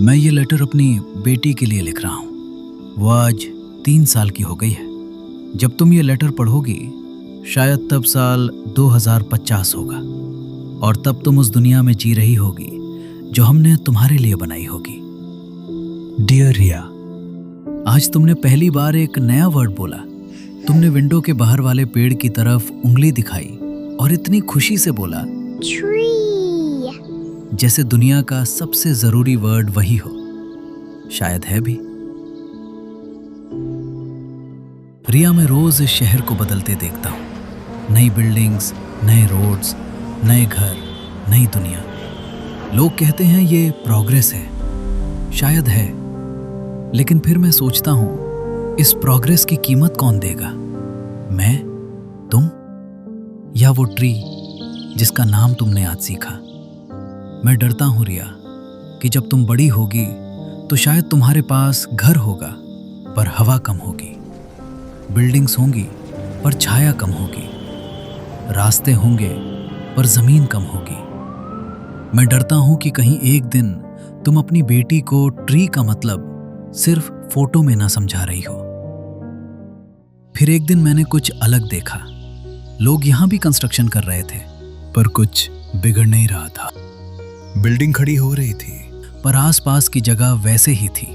मैं ये लेटर अपनी बेटी के लिए लिख रहा हूँ। वो आज 3 साल की हो गई है। जब तुम ये लेटर पढ़ोगी शायद तब साल 2050 होगा और तब तुम उस दुनिया में जी रही होगी जो हमने तुम्हारे लिए बनाई होगी। डियर रिया, आज तुमने पहली बार एक नया वर्ड बोला। तुमने विंडो के बाहर वाले पेड़ की तरफ उंगली दिखाई और इतनी खुशी से बोला Tree. जैसे दुनिया का सबसे जरूरी वर्ड वही हो। शायद है भी। रिया, मैं रोज इस शहर को बदलते देखता हूँ। नई बिल्डिंग्स, नए रोड्स, नए घर, नई दुनिया। लोग कहते हैं ये प्रोग्रेस है। शायद है, लेकिन फिर मैं सोचता हूँ इस प्रोग्रेस की कीमत कौन देगा? मैं, तुम, या वो ट्री जिसका नाम तुमने आज सीखा? मैं डरता हूँ रिया कि जब तुम बड़ी होगी तो शायद तुम्हारे पास घर होगा पर हवा कम होगी, बिल्डिंग्स होंगी पर छाया कम होगी, रास्ते होंगे पर जमीन कम होगी। मैं डरता हूं कि कहीं एक दिन तुम अपनी बेटी को ट्री का मतलब सिर्फ फोटो में ना समझा रही हो। फिर एक दिन मैंने कुछ अलग देखा। लोग यहां भी कंस्ट्रक्शन कर रहे थे पर कुछ बिगड़ नहीं रहा था। बिल्डिंग खड़ी हो रही थी पर आसपास की जगह वैसे ही थी।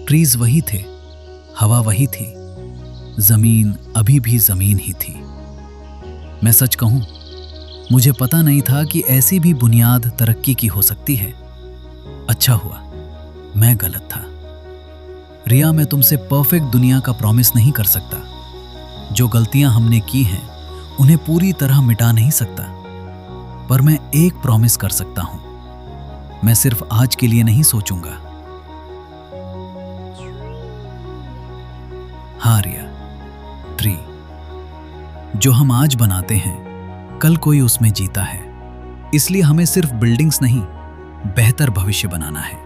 ट्रीज वही थे, हवा वही थी, जमीन अभी भी जमीन ही थी। मैं सच कहूं, मुझे पता नहीं था कि ऐसी भी बुनियाद तरक्की की हो सकती है। अच्छा हुआ मैं गलत था। रिया, मैं तुमसे परफेक्ट दुनिया का प्रॉमिस नहीं कर सकता। जो गलतियां हमने की हैं उन्हें पूरी तरह मिटा नहीं सकता, पर मैं एक प्रॉमिस कर सकता हूं। मैं सिर्फ आज के लिए नहीं सोचूंगा। हाँ रिया, ट्री जो हम आज बनाते हैं कल कोई उसमें जीता है। इसलिए हमें सिर्फ बिल्डिंग्स नहीं, बेहतर भविष्य बनाना है।